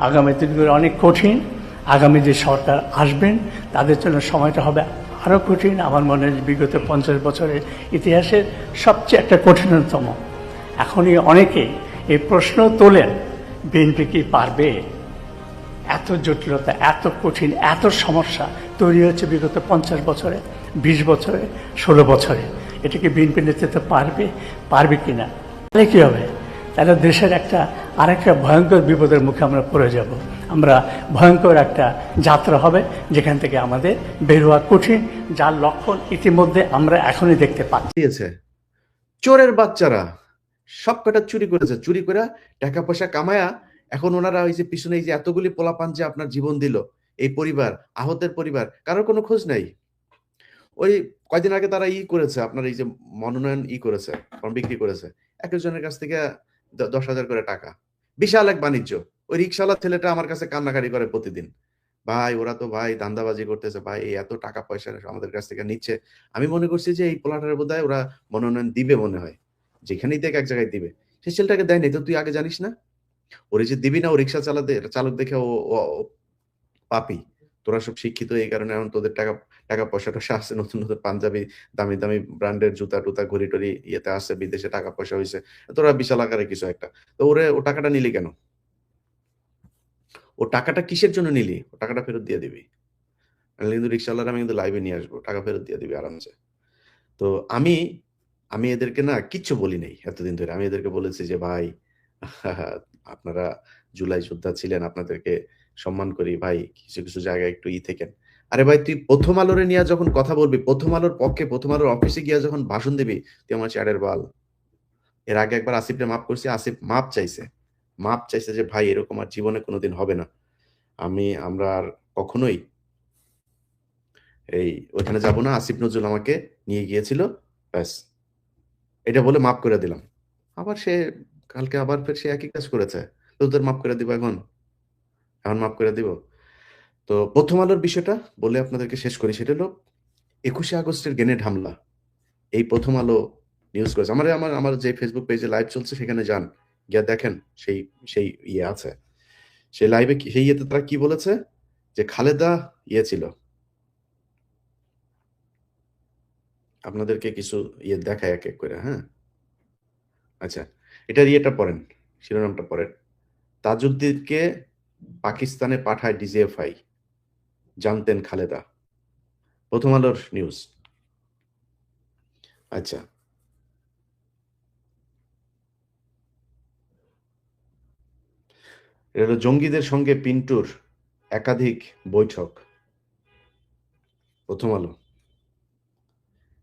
আগামী দিনগুলো অনেক কঠিন। আগামী যে সরকার আসবেন তাদের জন্য সময়টা হবে আরও কঠিন। আমার মনে হয় বিগত 50 বছরের ইতিহাসের সবচেয়ে একটা কঠিনতম। এখনই অনেকেই এই প্রশ্ন তোলেন, বিএনপি কি পারবে? এত জটিলতা, এত কঠিন, এত সমস্যা তৈরি হচ্ছে বিগত 50 বছরে, 20 বছরে, 16 বছরে। এটাকে বিএনপি নেতৃত্ব পারবে কি না? তাহলে কী হবে? তাহলে দেশের আরেকটা ভয়ঙ্কর বিপদের মুখে আমরা পড়ে যাব। আমরা ভয়ঙ্কর একটা যাত্রা হবে যেখান থেকে আমাদের বের হওয়া কঠিন, যার লক্ষণ ইতিমধ্যে আমরা এখনই দেখতে পাচ্ছি। চোরের বাচ্চারা সব কটা চুরি করেছে, চুরি করে টাকা পয়সা কামায়া এখন ওনারা ওই যে পিছনে এই যে এতগুলি পোলাপান যে আপনার জীবন দিল, এই পরিবার, আহতের পরিবার, কারোর কোনো খোঁজ নাই। ওই কয়দিন আগে তারা করেছে, আপনার এই যে মনোনয়ন করেছে, ফর্ম বিক্রি করেছে, এক একজনের কাছ থেকে 10,000 করে টাকা। বিশাল এক বাণিজ্য। ওই রিক্সাওয়ালা ছেলেটা আমার কাছে কান্নাকাটি করে প্রতিদিন, ভাই ওরা তো ভাই ধান্দাবাজি করতেছে, ভাই এই এত টাকা পয়সা আমাদের কাছ থেকে নিচ্ছে। আমি মনে করছি যে এই পোলাটার বোধহয় ওরা মনোনয়ন দিবে, মনে হয় যেখানেই দেখ এক জায়গায় দিবে। সেই ছেলেটাকে দেয়নি তো, তুই আগে জানিস না? ওরে যে দিবি না, ও রিক্সা চালক দেখে ও পাপি। তোরা সব শিক্ষিত, এই কারণে এখন তোদের টাকা টাকা পয়সাটা আসছে, নতুন নতুন পাঞ্জাবি, দামি দামি ব্র্যান্ডের জুতা টুতা, ঘড়ি টড়ি ইয়েতে আসছে, বিদেশে টাকা পয়সা হয়েছে, তোরা বিশাল আকারে কিছু একটা। তো ও টাকাটা নিলি কেন? ও টাকাটা কিসের জন্য নিলি? ও টাকাটা ফেরত দিয়ে দিবি। কিন্তু রিক্সাওয়ালারা আমি কিন্তু লাইভে নিয়ে আসবো, টাকা ফেরত দিয়ে দিবি আরামসে। তো আমি আমি এদেরকে না কিচ্ছু বলি নাই এতদিন ধরে। আমি এদেরকে বলেছি যে ভাই আপনারা জুলাই যোদ্ধা ছিলেন, আপনাদেরকে সম্মান করি ভাই, কিছু কিছু জায়গায় একটু থেকেন। আরে ভাই, তুই প্রথম আলোরে নিয়ে যখন কথা বলবি, প্রথম আলোর পক্ষে, প্রথম আলোর অফিসে গিয়ে যখন ভাষণ দিবি, তুই আমার চ্যাটের বাল। এর আগে একবার আসিফকে মাফ করছি, আসিফ মাপ চাইছে যে ভাই এরকম আর জীবনে কোনোদিন হবে না, আমরা আর কখনোই ওইখানে যাব না। আসিফ নজরুল আমাকে নিয়ে গিয়েছিল, ব্যাস এটা বলে মাফ করে দিলাম। আবার সে কালকে আবার ফের সে একই কাজ করেছে। তো তোদের মাফ করে দিব এখন? এখন মাফ করে দিব? তো প্রথম আলোর বিষয়টা বলে আপনাদেরকে শেষ করি। সেটা হলো 21শে আগস্টের গ্রেনেড হামলা। এই প্রথম আলো নিউজ করেছে। আমার যে ফেসবুক পেজে লাইভ চলছে সেখানে যান, গিয়ে দেখেন সেই সেই আছে। সেই লাইভে সেই ইয়েতে তারা কি বলেছে যে খালেদা ছিল। আপনাদেরকে কিছু দেখায় এক এক করে, হ্যাঁ? আচ্ছা, এটা পড়েন, শিরোনামটা পড়েন। তাজউদ্দিনকে পাকিস্তানে পাঠায় ডিজিএফআই, জানতেন খালেদা। প্রথম আলোর নিউজ। আচ্ছা, এটা হলো জঙ্গিদের সঙ্গে পিন্টুর একাধিক বৈঠক। প্রথম আলো।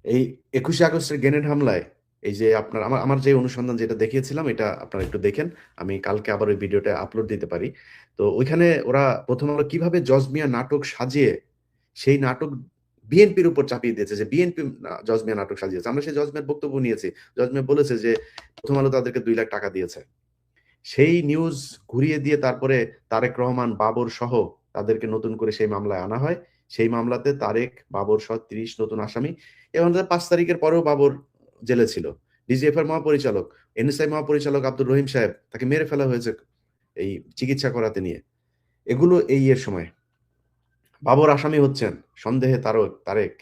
এই 21শে আগস্টের গ্রেনেড হামলায় এই যে আপনার আমার যে অনুসন্ধান যেটা দেখিয়েছিলাম, এটা আপনারা একটু দেখেন। আমি কালকে আবার ওই ভিডিওটা আপলোড দিতে পারি। তো ওইখানে ওরা প্রথম আলো কিভাবে জজ মিয়া নাটক সাজিয়ে সেই নাটক বিএনপির উপর চাপিয়ে দিয়েছে, যে বিএনপি জজ মিয়া নাটক সাজিয়েছে। আমরা সেই জজ মিয়ার বক্তব্য নিয়েছি। জজ মিয়া বলেছে যে প্রথম আলো তাদেরকে 2 লাখ টাকা দিয়েছে। সেই নিউজ ঘুরিয়ে দিয়ে তারপরে তারেক রহমান, বাবর সহ তাদেরকে নতুন করে সেই মামলায় আনা হয়। সেই মামলাতে তারেক, বাবর সহ 30 নতুন আসামি, এবং 5 তারিখের পরেও বাবর জেলে ছিল। ডিজিএফ এর মহাপরিচালক, এনএসআই মহাপরিচালক আব্দুর রহিম সাহেব, তাকে মেরে ফেলা হয়েছে এই চিকিৎসা করাতে নিয়ে। এগুলো এর সময়। বাবর আসামি হচ্ছেন সন্দেহে তারেক।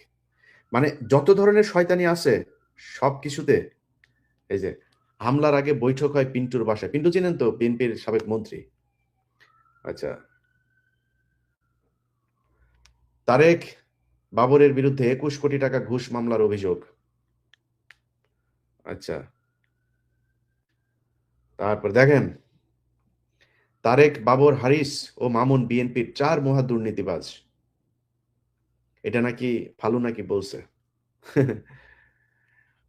মানে যত ধরনের শয়তানি আছে সবকিছুতে। এই যে হামলার আগে বৈঠক হয় পিন্টুর বাসায়। পিন্টু চিনেন তো, বিএনপির সাবেক মন্ত্রী। আচ্ছা, তারেক বাবরের বিরুদ্ধে 21 কোটি টাকা ঘুষ মামলার অভিযোগ। আচ্ছা, তারপর দেখেন, তারেক, বাবর, হারিস ও মামুন বিএনপির 4 মহা দুর্নীতিবাজ। এটা নাকি ফালু নাকি বলছে।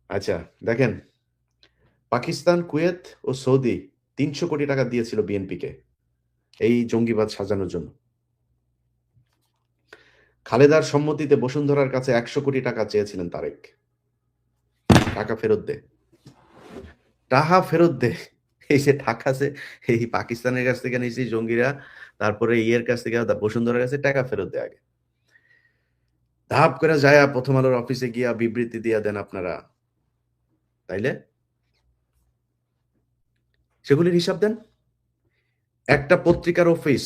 আচ্ছা, দেখেন, পাকিস্তান, কুয়েত ও সৌদি 300 কোটি টাকা দিয়েছিল বিএনপিকে এই জঙ্গিবাদ সাজানোর জন্য। খালেদার সম্মতিতে বসুন্ধরার কাছে 100 কোটি টাকা চেয়েছিলেন তারেক। টাকা ফেরত দে, টাকা ফেরত দে। এই যে টাকা আছে, এই পাকিস্তানের কাছ থেকে নিয়েছি জঙ্গিরা, তারপরে কাছ থেকে, বসুন্ধরার কাছে টাকা ফেরত দে আগে। ধাপ করে যায় প্রথম আলোর অফিসে গিয়া বিবৃতি দিয়া দেন আপনারা, তাইলে সেগুলির হিসাব দেন। একটা পত্রিকার অফিস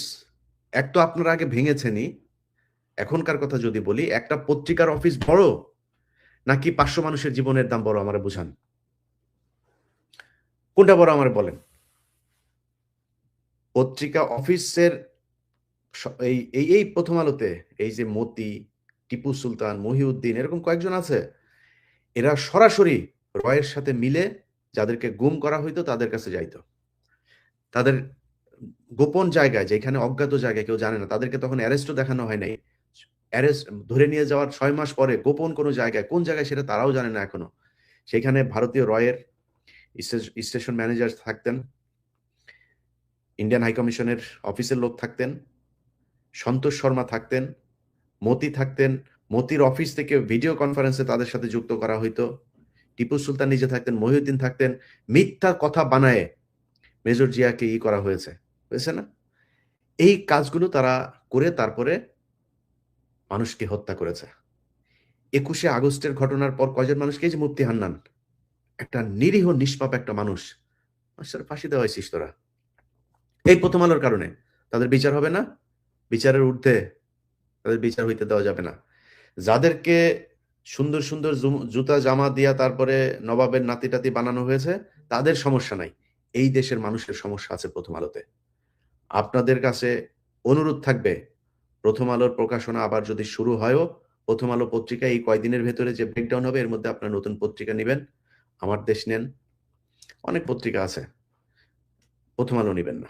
এক তো আপনারা আগে ভেঙেছেনই, এখনকার কথা যদি বলি, একটা পত্রিকার অফিস বড় নাকি 500 মানুষের জীবনের দাম বড়? আমারে বুঝান, কোনটা বড় আমারে বলেন। পত্রিকা অফিসের এই প্রথম আলোতে এই যে মতি, টিপু সুলতান, মহিউদ্দিন এরকম কয়েকজন আছে, এরা সরাসরি রয়ের সাথে মিলে যাদেরকে গুম করা হইতো তাদের কাছে যাইতো। তাদের গোপন জায়গায়, যেখানে অজ্ঞাত জায়গায় কেউ জানে না, তাদেরকে তখন অ্যারেস্টও দেখানো হয় নাই। অ্যারেস্ট ধরে নিয়ে যাওয়ার 6 মাস পরে গোপন কোনো জায়গায়, কোন জায়গায় সেটা তারাও জানে না এখনো, সেখানে ভারতীয় রয়ের স্টেশন ম্যানেজার থাকতেন, ইন্ডিয়ান হাই কমিশনের অফিসের লোক থাকতেন, সন্তোষ শর্মা থাকতেন, মতি থাকতেন। মতির অফিস থেকে ভিডিও কনফারেন্সে তাদের সাথে যুক্ত করা হইতো। টিপু সুলতান নিজে থাকতেন, মহিউদ্দিন থাকতেন। মিথ্যা কথা বানায়ে মেজর জিয়াকে করা হয়েছে না? এই কাজগুলো তারা করে তারপরে মানুষকে হত্যা করেছে। 21শে আগস্টের ঘটনার পর কয়জন মানুষকে, এই যে মুফতি হান্নান, একটা নিরীহ নিষ্পাপ একটা মানুষ, ফাঁসি দেওয়া হয়েছিস তোরা এই প্রথম আলোর কারণে। তাদের বিচার হবে না? বিচারের ঊর্ধ্বে তাদের বিচার হইতে দেওয়া যাবে না। যাদেরকে সুন্দর সুন্দর জুতা জামা দিয়া তারপরে নবাবের নাতি টাতি বানানো হয়েছে, তাদের সমস্যা নাই। এই দেশের মানুষের সমস্যা আছে প্রথম আলোতে। আপনাদের কাছে অনুরোধ থাকবে, প্রথম আলোর প্রকাশনা আবার যদি শুরু হয়ও, প্রথম আলো পত্রিকা এই কয়দিনের ভেতরে যে ব্রেকডাউন হবে, এর মধ্যে আপনার নতুন পত্রিকা নেবেন। আমার দেশ নেন, অনেক পত্রিকা আছে, প্রথম আলো নেবেন না।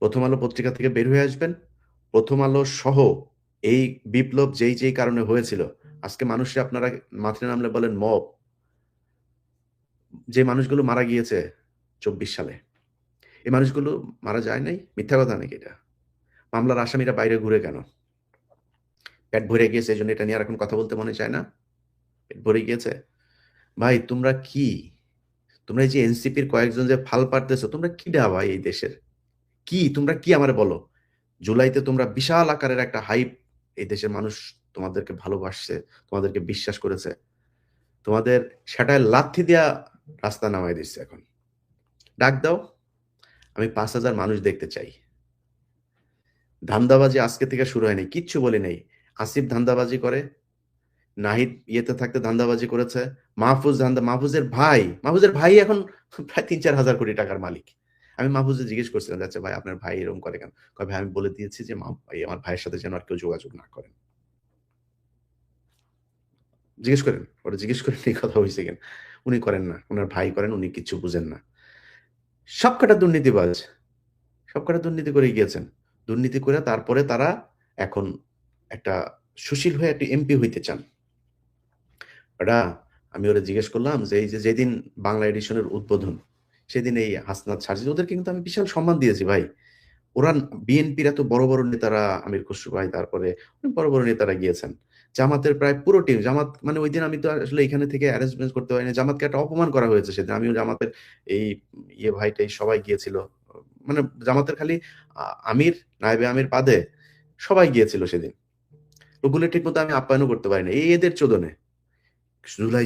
প্রথম আলো পত্রিকা থেকে বের হয়ে আসবেন। প্রথম আলো সহ এই বিপ্লব যেই কারণে হয়েছিল, আজকে মানুষরা আপনারা মাথায় নামলে বলেন মব, যে মানুষগুলো মারা গিয়েছে 24 সালে, এই মানুষগুলো মারা যায় নাই? মিথ্যা কথা নাকি এটা? মামলার আসামিরা বাইরে ঘুরে কেন? পেট ভরে গিয়েছে, এই জন্য এটা নিয়ে আর এখন কথা বলতে মনে চায় না? পেট ভরে গিয়েছে? ভাই তোমরা কি, তোমরা এই যে এনসিপির কয়েকজন যে ফাল পারতেছো, তোমরা কি ডা ভাই এই দেশের? কি তোমরা কি আমারে বলো? জুলাইতে তোমরা বিশাল আকারের একটা হাইপ, এই দেশের মানুষ তোমাদেরকে ভালোবাসছে, তোমাদেরকে বিশ্বাস করেছে, তোমাদের সেটায় লাথি দিয়া রাস্তা নামাই দিচ্ছে। এখন ডাক দাও, আমি 5,000 মানুষ দেখতে চাই। ধান্দাবাজি আজকে থেকে শুরু হয়নি, কিচ্ছু বলি নাই। আসিফ ধান্দাবাজি করে, নাহিদ ইয়েতে থাকতে ধান্দাবাজি করেছে, মাহফুজের ভাই এখন প্রায় 3-4 হাজার কোটি টাকার মালিক। আমি মাহফুজে জিজ্ঞেস করছিলাম, আচ্ছা ভাই আপনার ভাই এরকম করে কেন? কয় ভাই আমি বলে দিয়েছি যে আমার ভাইয়ের সাথে যেন আর কেউ যোগাযোগ না করেন। জিজ্ঞেস করেন, ওরা জিজ্ঞেস করেন এই কথা হয়েছে কেন। উনি করেন না, ওনার ভাই করেন, উনি কিচ্ছু বুঝেন না। সবকটা দুর্নীতিবাজ, সবকটা দুর্নীতি করে গিয়েছেন। দুর্নীতি করে তারপরে তারা এখন একটা সুশীল হয়ে একটি এমপি হইতে চান। ওরা, আমি ওরা জিজ্ঞেস করলাম যে এই যে যেদিন বাংলা এডিশনের উদ্বোধন, সেদিন এই হাসনাত সার্জিদ, ওদেরকে কিন্তু আমি বিশাল সম্মান দিয়েছি ভাই। ওরা বিএনপির এত বড় বড় নেতারা, আমির খসরু ভাই, তারপরে অনেক বড় বড় নেতারা গিয়েছেন। জামাতের প্রায় পুরো টিম, জামাত মানে ওই দিন আমি তো আসলে এখানে থেকে অ্যারেঞ্জমেন্ট করতে পারিনি, জামাতকে একটা অপমান করা হয়েছে সেদিন। আমিও জামাতের এই ভাইটাই সবাই গিয়েছিল, মানে জামাতের খালি আমির, নায়েবে আমির বাদে সবাই গিয়েছিল সেদিন। ওগুলো ঠিক মতো আমি আপ্যায়নও করতে পারিনি, এই এদের চোদনে। জুলাই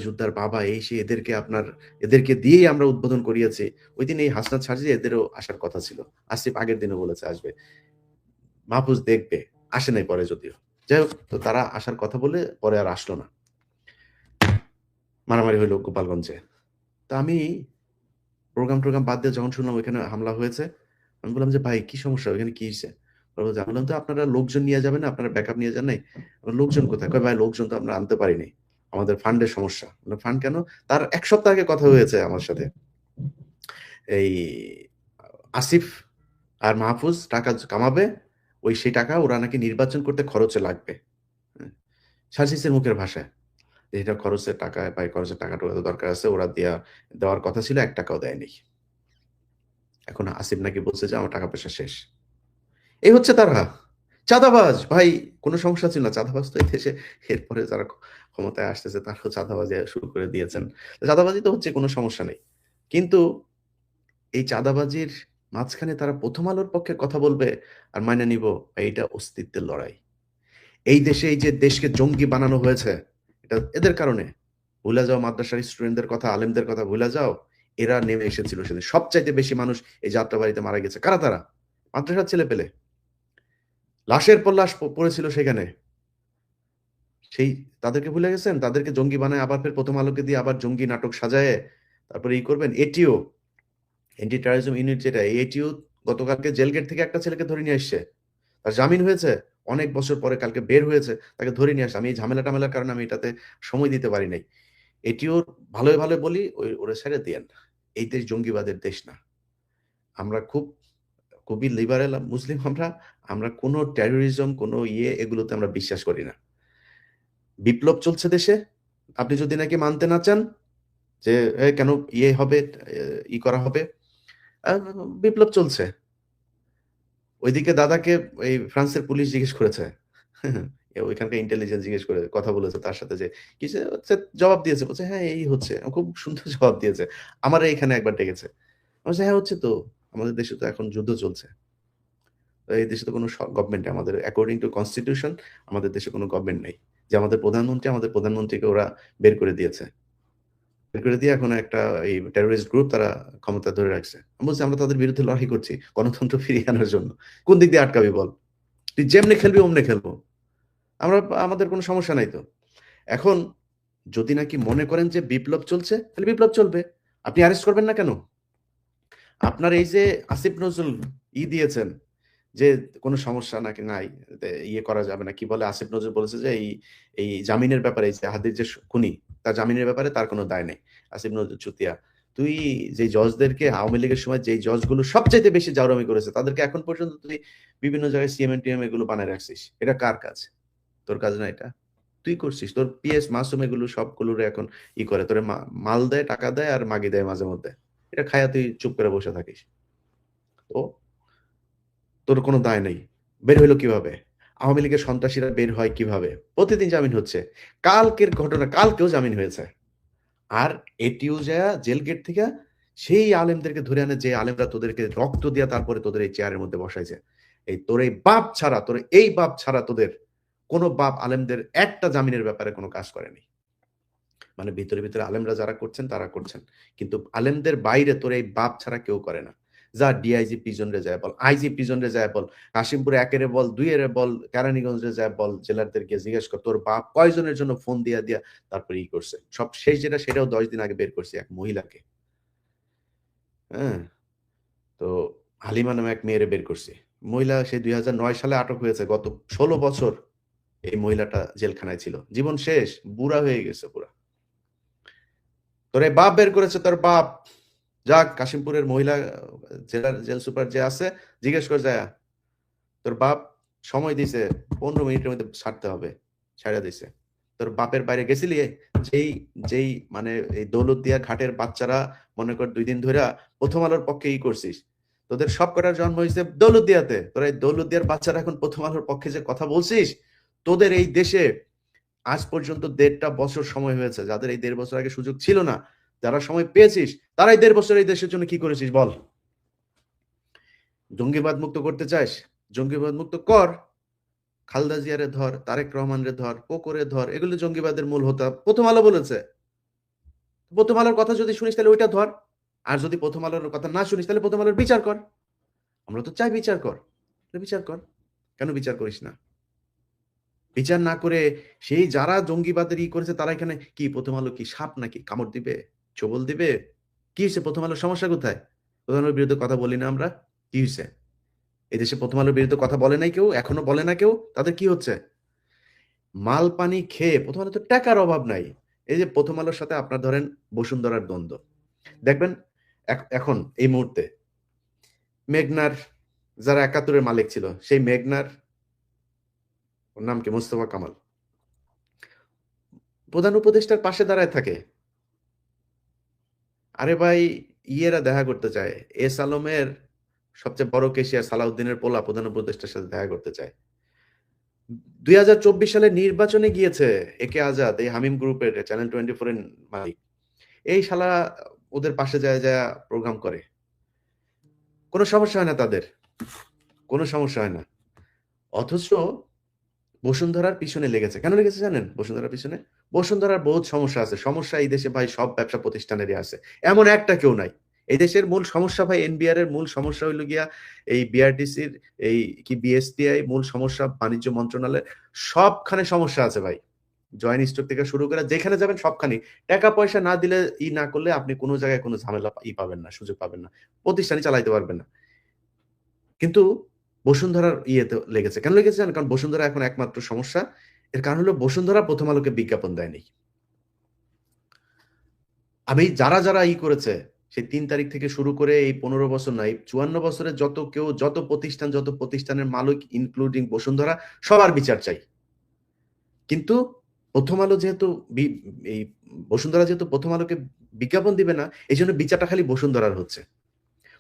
যোদ্ধার বাবা, এই সে, এদেরকে দিয়েই আমরা উদ্বোধন করিয়েছি। ওই দিন এই হাসনাত সার্জিদ এদেরও আসার কথা ছিল। আসিফ আগের দিনও বলেছে আসবে, মাহফুজ দেখবে, আসে নাই পরে যদিও। যাই হোক, তো তারা আসার কথা বলে পরে আর আসলো না, মারামারি হইলো গোপালগঞ্জে। তা আমি প্রোগ্রাম বাদ দিয়ে যখন শুনলাম ওইখানে হামলা হয়েছে, আমি বললাম যে ভাই কি সমস্যা, ওইখানে কি হয়েছে? আমি বললাম তো আপনারা লোকজন নিয়ে যাবেন না, আপনারা ব্যাকআপ নিয়ে যান নাই? লোকজন কোথায়? কয় ভাই লোকজন তো আমরা আনতে পারিনি, আমাদের ফান্ডের সমস্যা। ফান্ড কেন? তার 1 সপ্তাহ আগে কথা হয়েছে আমার সাথে, এই আসিফ আর মাহফুজ টাকা কামাবে, সেই টাকা ওরা নাকি নির্বাচন করতে খরচে লাগবে। সার্জিসের মুখের ভাষায় এটা খরচের টাকা, ভাই খরচের টাকাটা দরকার আছে, ওরা দেওয়ার কথা ছিল, 1 টাকাও দেয়নি। এখন আসিফ নাকি বলছে যে আমার টাকা পয়সা শেষ। এই হচ্ছে তারা চাঁদাবাজ ভাই। কোনো সমস্যা ছিল না, চাঁদাবাজ তো এই দেশে এরপরে যারা ক্ষমতায় আসতেছে তারাও চাঁদাবাজি শুরু করে দিয়েছেন। চাঁদাবাজি তো হচ্ছে, কোনো সমস্যা নেই, কিন্তু এই চাঁদাবাজির মাঝখানে তারা প্রথম আলোর পক্ষে কথা বলবে আর মাইনে নিব, এইটা অস্তিত্বের লড়াই। এই দেশে এই যে দেশকে জঙ্গি বানানো হয়েছে, এটা এদের কারণে। ভুলে যাও মাদ্রাসার স্টুডেন্টদের কথা, আলেমদের কথা ভুলে যাও। এরা নেমে এসেছিল সেদিন। সবচাইতে বেশি মানুষ এই যাত্রাবাড়িতে মারা গেছে। কারা তারা? মাদ্রাসার ছেলেপেলে। লাশের পর লাশ পড়েছিল সেখানে। সেই তাদেরকে ভুলে গেছেন? তাদেরকে জঙ্গি বানায় আবার ফের প্রথম আলোকে দিয়ে আবার জঙ্গি নাটক সাজায়ে তারপরে করবেন। এটিও, অ্যান্টি টেররিজম ইউনিট যেটা, এই এটিও গতকালকে জেল গেট থেকে একটা ছেলেকে ধরে নিয়ে আসছে। তার জামিন হয়েছে। অনেক বছর পরে কালকে বের হয়েছে। তাকে ধরে নিয়ে আসছে। আমি এই ঝামেলা-টামেলার কারণে আমি এটাতে সময় দিতে পারি নাই। এটিও ভালোই বলি ওরে ছেড়ে দিয়েন। এই দেশ জঙ্গিবাদের দেশ না। আমরা খুবই লিবারেল মুসলিম আমরা। আমরা কোনো টেররিজম, কোনো এগুলোতে আমরা বিশ্বাস করি না। বিপ্লব চলছে দেশে। আপনি যদি নাকি মানতে না চান যে কেন হবে, করা হবে, বিপ্লব চলছে। ওইদিকে দাদাকে এই ফ্রান্সের পুলিশ জিজ্ঞেস করেছে। ওইখানকার ইন্টেলিজেন্স জিজ্ঞেস করে কথা বলেছে তার সাথে যে কিছু জবাব দিয়েছে। বলছে হ্যাঁ এই হচ্ছে। খুব সুন্দর জবাব দিয়েছে। আমার এইখানে একবার ডেকেছে। বলছে হ্যাঁ হচ্ছে তো। আমাদের দেশে তো এখন যুদ্ধ চলছে। এই দেশে তো কোনো গভর্নমেন্ট, আমাদের অ্যাকর্ডিং টু কনস্টিটিউশন আমাদের দেশে কোনো গভর্নমেন্ট নেই। যে আমাদের প্রধানমন্ত্রীকে ওরা বের করে দিয়েছে। বের করে দিয়ে এখন একটা এই টেররিস্ট গ্রুপ তারা ক্ষমতা ধরে রাখছে। আমি বলছি আমরা তাদের বিরুদ্ধে লড়াই করছি গণতন্ত্র ফিরিয়ে আনার জন্য। কোন দিক দিয়ে আটকাবি বল? তুই যেমনে খেলবি অমনে খেলবো। আমাদের কোনো সমস্যা নাই তো। এখন যদি নাকি মনে করেন যে বিপ্লব চলছে, তাহলে বিপ্লব চলবে। আপনি অ্যারেস্ট করবেন না কেন? আপনার এই যে আসিফ নজরুল দিয়েছেন যে কোনো সমস্যা নাকি নাই, করা যাবে না। কি বলে আসিফ নজরুল বলেছে যে এই জামিনের ব্যাপারে, এই যে হাদির যে খুনি, তার জামিনের ব্যাপারে তার কোনো দায় নেই। আসিফ নজরুল চুতিয়া, তুই যে জজদেরকে আওয়ামী লীগের সময় যে জজগুলো সবচাইতে বেশি জাউরামি করেছে তাদেরকে এখন পর্যন্ত তুই বিভিন্ন জায়গায় সিএমএনটিএম এগুলো বানায় রাখছিস। এটা কার কাজ? তোর কাজ না এটা? তুই করছিস। তোর পিএস মাসুম এগুলো সবগুলোর এখন করে তোরে মাল দেয়, টাকা দেয় আর মাগি দেয় মাঝে মধ্যে। এটা খায়া তুই চুপ করে বসে থাকিস। তো তোর কোনো দায় নেই। বের হইলো কিভাবে? আওয়ামী লীগের সন্ত্রাসীরা বের হয় কিভাবে? প্রতিদিন জামিন হচ্ছে। কালকের ঘটনা, কালকেও জামিন হয়েছে। আর এটিও যায়া জেল গেট থেকে সেই আলেমদেরকে ধরে আনে যে আলেমরা তোদেরকে রক্ত দিয়া তারপরে তোদের এই চেয়ারের মধ্যে বসাইছে। তোর এই বাপ ছাড়া তোদের কোনো বাপ আলেমদের একটা জামিনের ব্যাপারে কোনো কাজ করেনি। মানে ভিতরে আলেমরা যারা করছেন তারা করছেন, কিন্তু আলেমদের বাইরে তোর এই বাপ ছাড়া কেউ করে না। যা ডিআইজি পিজন রে যায় বল, আইজি পিজন রে যায় বল, কাশিমপুরে 1 এর বল, 2 এর বল, কেরানীগঞ্জে যায় বল, জেলারদেরকে জিজ্ঞেস কর তোর বাপ কয়জনের জন্য ফোন দিয়া তারপরে করছে। সব শেষ সেটাও 10 দিন আগে বের করছে এক মহিলাকে। হ্যাঁ, তো হালিমা নামে এক মেয়েরে বের করছে। মহিলা সেই 2009 সালে আটক হয়েছে। গত 16 বছর এই মহিলাটা জেলখানায় ছিল। জীবন শেষ, বুড়া হয়ে গেছে পুরা। তোর এই বাপ বের করেছে, তোর বাপ। যাক, কাশিমপুরের মহিলা জেলার জেল সুপার যে আছে জিজ্ঞেস করে যায়, তোর বাপ সময় দিছে 15 মিনিটের মধ্যে ছাড়তে হবে, ছাড়া দিছে। তোর বাপের বাইরে গেছিলি যেই মানে এই দৌলতদিয়া ঘাটের বাচ্চারা মনে কর 2 দিন ধরে প্রথম আলোর পক্ষে করছিস। তোদের সব কটার জন্ম হয়েছে দৌলতদিয়াতে। তোরা এই দৌলতদিয়ার বাচ্চারা এখন প্রথম আলোর পক্ষে যে কথা বলছিস, তোদের এই দেশে আজ পর্যন্ত 1.5 বছর সময় হয়েছে। যাদের এই 1.5 বছর আগে সুযোগ ছিল না, যারা সময় পেয়েছিস, তারাই 1.5 বছর এই দেশের জন্য কি করেছিস বল? জঙ্গিবাদ মুক্ত করতে চাস? জঙ্গিবাদ মুক্ত কর। খালেদা জিয়ারে ধর, তারেক রহমানরে ধর, কোকরে ধর, এগুলো জঙ্গিবাদের মূল হোতা। প্রথম আলো বলেছে। প্রথম আলোর কথা যদি শুনিস তাহলে ওইটা ধর। আর যদি প্রথম আলোর কথা না শুনিস তাহলে প্রথম আলোর বিচার কর। আমরা তো চাই বিচার কর। বিচার কর। কেন বিচার করিস না? বিচার না করে সেই যারা জঙ্গিবাদের করেছে তারা এখানে কি প্রথম আলো কি সাপ নাকি? কামড় দিবে, ছোবল দিবে? কি হয়েছে? প্রথম আলোর সমস্যা কোথায়? প্রথম আলোর বিরুদ্ধে কথা বলি না আমরা? কি হয়েছে? এদেশে প্রথম আলোর বিরুদ্ধে কথা বলে নাই কেউ, এখনো বলে না কেউ। তাদের কি হচ্ছে? মাল পানি খেয়ে প্রথম আলো তো টাকার অভাব নাই। এই যে প্রথম আলোর সাথে আপনার ধরেন বসুন্ধরার দ্বন্দ্ব দেখবেন এখন এই মুহূর্তে মেঘনার যারা 71-এর মালিক ছিল, সেই মেঘনার ওর নাম কি, মোস্তফা কামাল, প্রধান উপদেষ্টার পাশে দাঁড়ায় থাকে। আরে ভাই, ইয়েরা দেখা করতে চায়। এস আলমের সবচেয়ে বড় কেশিয়ার সালাউদ্দিনের পোলা প্রধান উপদেষ্টার সাথে দেখা করতে চায়। 2024 সালে নির্বাচনে গিয়েছে একে আজাদ, এই হামিম গ্রুপের চ্যানেল 24 এর মালিক। এই শালা ওদের পাশে যায় প্রোগ্রাম করে। কোনো সমস্যা হয় না তাদের, কোনো সমস্যা হয় না। অথচ বসুন্ধরার পিছনে লেগেছে। কেন লেগেছে জানেন? বসুন্ধরার পিছনে বসুন্ধরার বহুত সমস্যা আছে। সমস্যা এই দেশে ভাই সব ব্যবসা প্রতিষ্ঠানেরই আছে। এমন একটা কেউ নাই। এই দেশের মূল সমস্যা ভাই এনবিআর এর মূল সমস্যা হইল গিয়া এই বিআরটিসির এই কি বিএসটিআই মূল সমস্যা বাণিজ্য মন্ত্রণালয়ের সবখানে সমস্যা আছে ভাই। জয়েন্ট স্টক থেকে শুরু করে যেখানে যাবেন সবখানে টাকা পয়সা না দিলে না করলে আপনি কোনো জায়গায় কোনো ঝামেলা পাবেন না, সুযোগ পাবেন না। প্রতিষ্ঠানই চালাইতে পারবেন না। কিন্তু বসুন্ধরার ইয়েতে লেগেছে। কেন লেগেছে জানেন? কারণ বসুন্ধরা এখন একমাত্র সমস্যা। এর কারণ হলো বসুন্ধরা প্রথম আলোকে বিজ্ঞাপন দেয়নি। আমি যারা করেছে সেই ৩ তারিখ থেকে শুরু করে এই ১৫ বছর না, এই ৫৪ বছরের যত প্রতিষ্ঠানের মালিক ইনক্লুডিং বসুন্ধরা সবার বিচার চাই। কিন্তু প্রথম আলো যেহেতু এই বসুন্ধরা যেহেতু প্রথম আলোকে বিজ্ঞাপন দিবে না, এইজন্য বিচারটা খালি বসুন্ধরার হচ্ছে।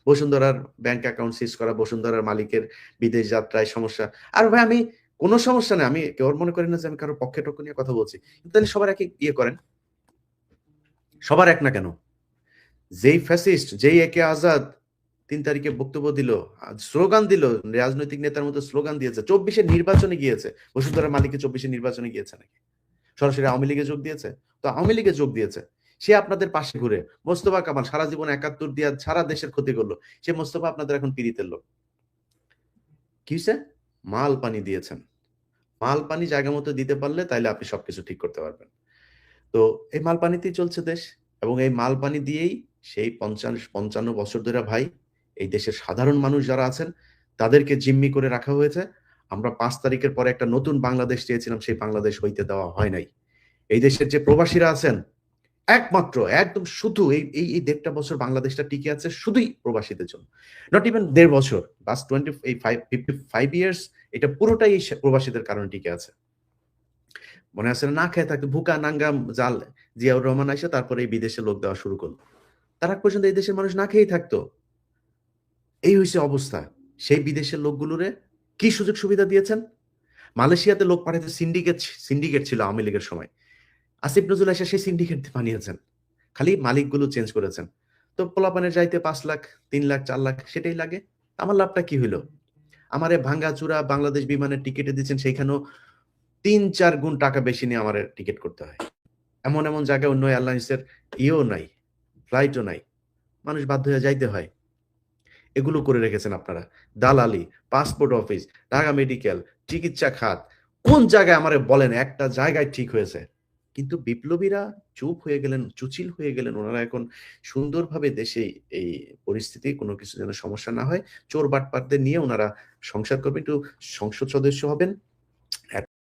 বসুন্ধরার ব্যাংক অ্যাকাউন্ট সিজ করা, বসুন্ধরার মালিকের বিদেশ যাত্রায় সমস্যা। আর ভাই আমি কোনো সমস্যা নাই। আমি কেউ মনে করি না যে আমি কারো পক্ষে টক্ষ নিয়ে কথা বলছি। তাহলে সবার এক ইয়ে করেন। সবার এক না কেন? যেই ফ্যাসিস্ট, যেই একে আজাদ ৩ তারিখে বক্তব্য দিল, স্লোগান দিল, রাজনৈতিক নেতার মতো স্লোগান দিয়েছে। ২৪ এর নির্বাচনে গিয়েছে। বসুন্ধরার মালিক ২৪ এর নির্বাচনে গিয়েছে নাকি? সরাসরি আওয়ামী লীগে যোগ দিয়েছে? তো আওয়ামী লীগে যোগ দিয়েছে। সে আপনাদের পাশে ঘুরে। মোস্তফা কামাল সারা জীবন ৭১ দিয়া সারা দেশের ক্ষতি করলো। সে মোস্তফা আপনাদের এখন পীড়িতের লোক। কি হইছে? মাল পানি দিয়েছেন। মাল পানি জায়গা মতো দিতে পারলে তাইলে আপনি সবকিছু ঠিক করতে পারবেন। তো এই মাল পানিতেই চলছে দেশ এবং এই মাল পানি দিয়েই সেই ৫৫ বছর ধরে ভাই এই দেশের সাধারণ মানুষ যারা আছেন তাদেরকে জিম্মি করে রাখা হয়েছে। আমরা ৫ তারিখের পরে একটা নতুন বাংলাদেশ চেয়েছিলাম, সেই বাংলাদেশ হইতে দেওয়া হয় নাই। এই দেশের যে প্রবাসীরা আছেন একমাত্র একদম শুধু এই ১.৫টা বছর বাংলাদেশটা টিকে আছে শুধুই প্রবাসীদের জন্য। নট ইভেন ১.৫ বছর, লাস্ট 55 ইয়ার্স এটা পুরোটাই এই প্রবাসীদের কারণে টিকে আছে। মনে আছে না খেয়ে থাকতো ভুকা নাঙ্গা জাল জিয়াউর রহমান আইসা তারপরে এই বিদেশে লোক দেওয়া শুরু করলো। তার আগ পর্যন্ত এই দেশের মানুষ না খেয়েই থাকতো। এই হইছে অবস্থা। সেই বিদেশের লোকগুলোরে কি সুযোগ সুবিধা দিয়েছেন? মালয়েশিয়াতে লোক পাঠাইতে সিন্ডিকেট ছিল আওয়ামী লীগের সময়। আসিফ নজরুল এসে সেই সিন্ডিকেট বানিয়েছেন। খালি মালিকগুলো চেঞ্জ করেছেন। তো পোলাপানের যাইতে ৫ লাখ, ৩ লাখ, ৪ লাখ সেটাই লাগে। আমার লাভটা কি হইল? আমারে ভাঙ্গাচুরা বাংলাদেশ বিমানের টিকেটে দিচ্ছেন, সেইখানেও ৩-৪ গুণ টাকা বেশি নিয়ে আমারে টিকেট করতে হয়। এমন জায়গায় অন্য এয়ারলাইন্সের ইয়েও নাই, ফ্লাইটও নাই। মানুষ বাধ্য হয়ে যাইতে হয়। এগুলো করে রেখেছেন আপনারা। দালালি, পাসপোর্ট অফিস, ঢাকা মেডিকেল, চিকিৎসা খাত। কোন জায়গায় আমারে বলেন একটা জায়গায় ঠিক হয়েছে? কিন্তু বিপ্লবীরা চুপ হয়ে গেলেন, চুচিল হয়ে গেলেন। ওনারা এখন সুন্দরভাবে দেশে এই পরিস্থিতি কোনো কিছু যেন সমস্যা না হয়। চোর বাটপারদের নিয়ে ওনারা সংসার করবেন। একটু সংসদ সদস্য হবেন।